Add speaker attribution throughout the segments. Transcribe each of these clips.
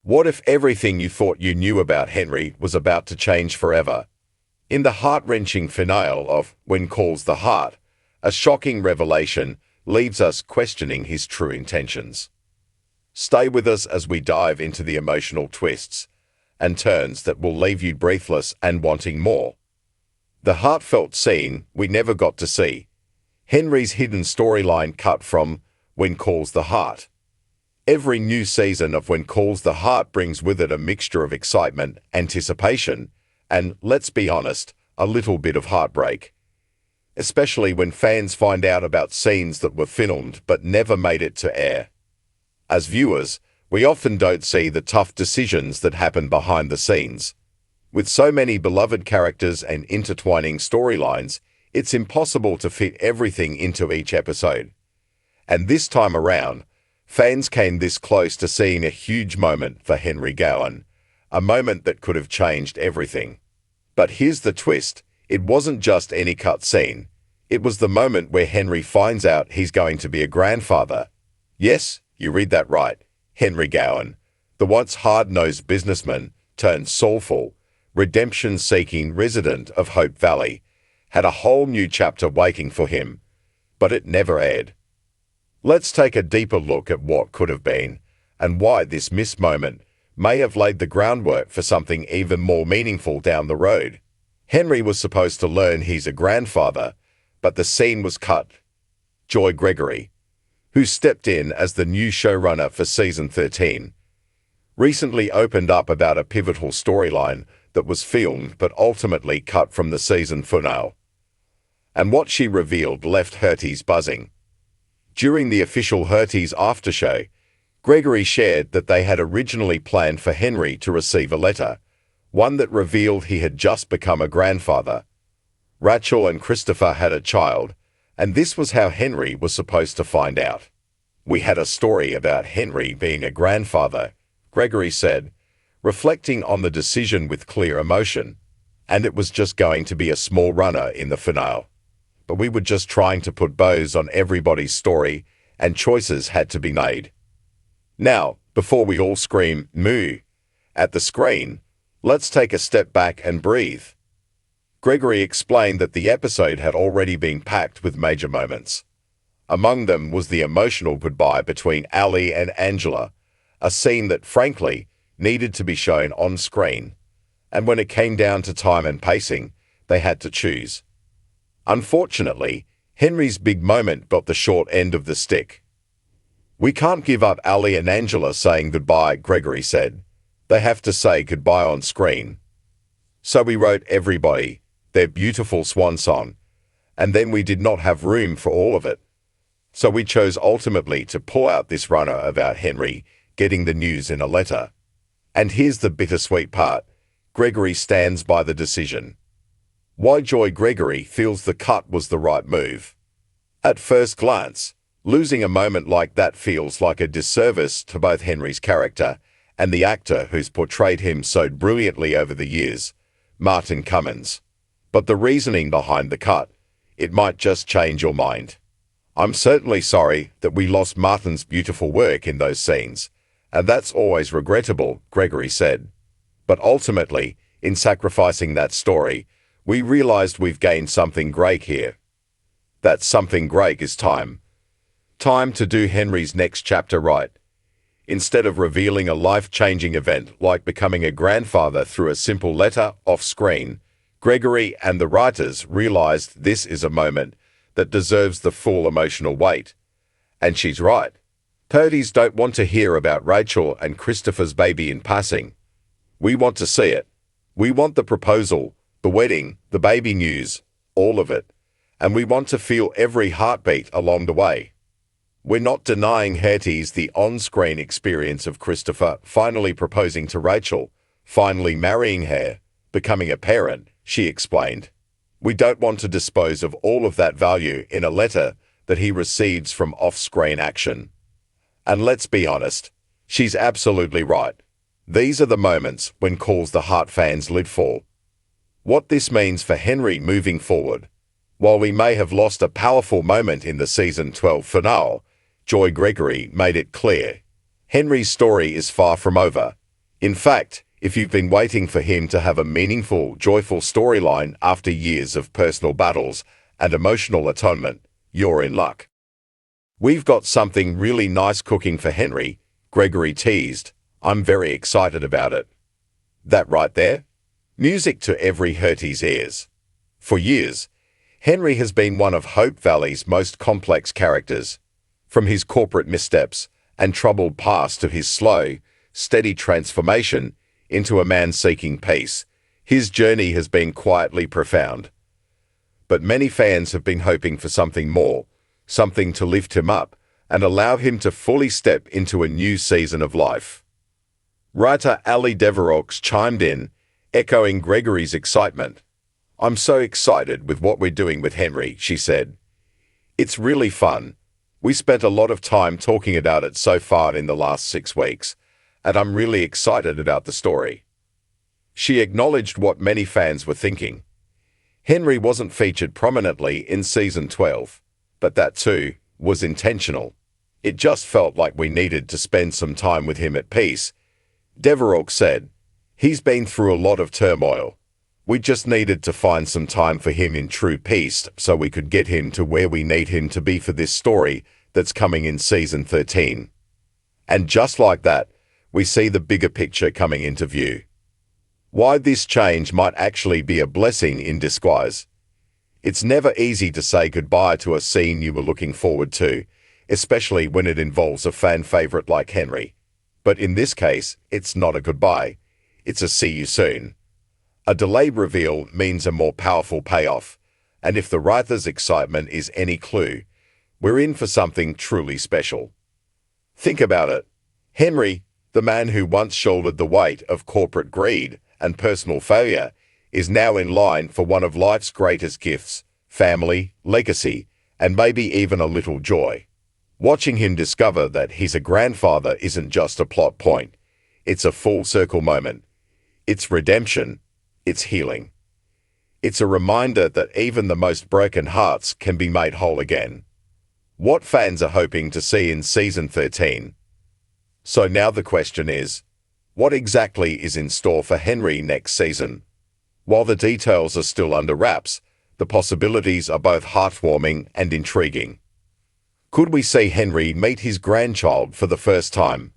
Speaker 1: What if everything you thought you knew about Henry was about to change forever? In the heart-wrenching finale of When Calls the Heart, a shocking revelation leaves us questioning his true intentions. Stay with us as we dive into the emotional twists and turns that will leave you breathless and wanting more. The heartfelt scene we never got to see. Henry's hidden storyline cut from When Calls the Heart. Every new season of When Calls the Heart brings with it a mixture of excitement, anticipation, and, let's be honest, a little bit of heartbreak. Especially when fans find out about scenes that were filmed but never made it to air. As viewers, we often don't see the tough decisions that happen behind the scenes. With so many beloved characters and intertwining storylines, it's impossible to fit everything into each episode. And this time around, fans came this close to seeing a huge moment for Henry Gowan, a moment that could have changed everything. But here's the twist, it wasn't just any cut scene. It was the moment where Henry finds out he's going to be a grandfather. Yes, you read that right. Henry Gowan, the once hard-nosed businessman turned soulful, redemption-seeking resident of Hope Valley, had a whole new chapter waiting for him. But it never aired. Let's take a deeper look at what could have been, and why this missed moment may have laid the groundwork for something even more meaningful down the road. Henry was supposed to learn he's a grandfather, but the scene was cut. Joy Gregory, who stepped in as the new showrunner for season 13, recently opened up about a pivotal storyline that was filmed but ultimately cut from the season finale. And what she revealed left Herties buzzing. During the official Herties aftershow, Gregory shared that they had originally planned for Henry to receive a letter, one that revealed he had just become a grandfather. Rachel and Christopher had a child, and this was how Henry was supposed to find out. "We had a story about Henry being a grandfather," Gregory said, reflecting on the decision with clear emotion, "and it was just going to be a small runner in the finale. But we were just trying to put bows on everybody's story, and choices had to be made." Now, before we all scream "moo" at the screen, let's take a step back and breathe. Gregory explained that the episode had already been packed with major moments. Among them was the emotional goodbye between Ali and Angela, a scene that, frankly, needed to be shown on screen. And when it came down to time and pacing, they had to choose. Unfortunately, Henry's big moment got the short end of the stick. "We can't give up Ali and Angela saying goodbye," Gregory said. "They have to say goodbye on screen. So we wrote everybody, their beautiful swan song, and then we did not have room for all of it. So we chose ultimately to pull out this runner about Henry getting the news in a letter. And here's the bittersweet part. Gregory stands by the decision. Why Joy Gregory feels the cut was the right move. At first glance, losing a moment like that feels like a disservice to both Henry's character and the actor who's portrayed him so brilliantly over the years, Martin Cummins. But the reasoning behind the cut, it might just change your mind. "I'm certainly sorry that we lost Martin's beautiful work in those scenes, and that's always regrettable," Gregory said. "But ultimately, in sacrificing that story, we realized we've gained something great here. That something great is time. Time to do Henry's next chapter right. Instead of revealing a life-changing event like becoming a grandfather through a simple letter off-screen, Gregory and the writers realized this is a moment that deserves the full emotional weight. And she's right. Herties don't want to hear about Rachel and Christopher's baby in passing. We want to see it. We want the proposal, the wedding, the baby news, all of it. And we want to feel every heartbeat along the way. We're not denying Herties the on-screen experience of Christopher finally proposing to Rachel, finally marrying her, becoming a parent, she explained. We don't want to dispose of all of that value in a letter that he receives from off-screen action. And let's be honest, she's absolutely right. These are the moments when Calls the Heart fans live for. What this means for Henry moving forward. While we may have lost a powerful moment in the season 12 finale, Joy Gregory made it clear. Henry's story is far from over. In fact, if you've been waiting for him to have a meaningful, joyful storyline after years of personal battles and emotional atonement, you're in luck. We've got something really nice cooking for Henry, Gregory teased. I'm very excited about it. That right there? Music to every Hurtie's ears. For years, Henry has been one of Hope Valley's most complex characters. From his corporate missteps and troubled past to his slow, steady transformation into a man seeking peace, his journey has been quietly profound. But many fans have been hoping for something more, something to lift him up and allow him to fully step into a new season of life. Writer Ali Devereaux chimed in, echoing Gregory's excitement. I'm so excited with what we're doing with Henry, she said. It's really fun. We spent a lot of time talking about it so far in the last 6 weeks, and I'm really excited about the story. She acknowledged what many fans were thinking. Henry wasn't featured prominently in season 12, but that too was intentional. It just felt like we needed to spend some time with him at peace. Devereaux said, he's been through a lot of turmoil. We just needed to find some time for him in true peace so we could get him to where we need him to be for this story that's coming in season 13. And just like that, we see the bigger picture coming into view. Why this change might actually be a blessing in disguise. It's never easy to say goodbye to a scene you were looking forward to, especially when it involves a fan favorite like Henry. But in this case, it's not a goodbye. It's a see you soon. A delayed reveal means a more powerful payoff, and if the writer's excitement is any clue, we're in for something truly special. Think about it. Henry, the man who once shouldered the weight of corporate greed and personal failure, is now in line for one of life's greatest gifts, family, legacy, and maybe even a little joy. Watching him discover that he's a grandfather isn't just a plot point. It's a full circle moment. It's redemption. It's healing. It's a reminder that even the most broken hearts can be made whole again. What fans are hoping to see in season 13? So now the question is, what exactly is in store for Henry next season? While the details are still under wraps, the possibilities are both heartwarming and intriguing. Could we see Henry meet his grandchild for the first time?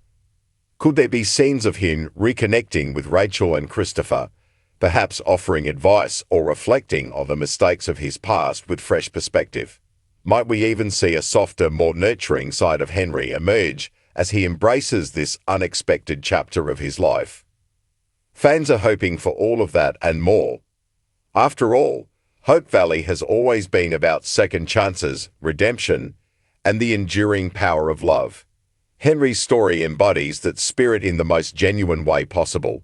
Speaker 1: Could there be scenes of him reconnecting with Rachel and Christopher, perhaps offering advice or reflecting on the mistakes of his past with fresh perspective? Might we even see a softer, more nurturing side of Henry emerge as he embraces this unexpected chapter of his life? Fans are hoping for all of that and more. After all, Hope Valley has always been about second chances, redemption, and the enduring power of love. Henry's story embodies that spirit in the most genuine way possible,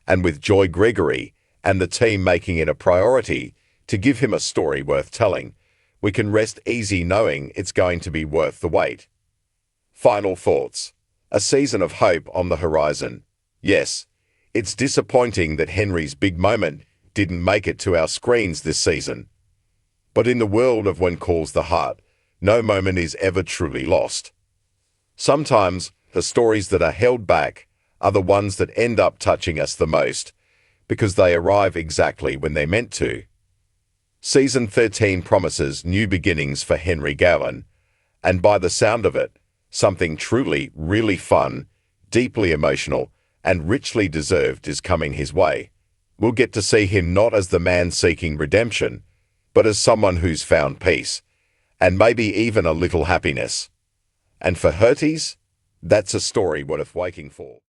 Speaker 1: and with Joy Gregory and the team making it a priority to give him a story worth telling, we can rest easy knowing it's going to be worth the wait. Final thoughts. A season of hope on the horizon. Yes, it's disappointing that Henry's big moment didn't make it to our screens this season. But in the world of When Calls the Heart, no moment is ever truly lost. Sometimes the stories that are held back are the ones that end up touching us the most, because they arrive exactly when they're meant to. Season 13 promises new beginnings for Henry Gowan, and by the sound of it, something truly, really fun, deeply emotional, and richly deserved is coming his way. We'll get to see him not as the man seeking redemption, but as someone who's found peace, and maybe even a little happiness. And for Hurties, that's a story worth waiting for.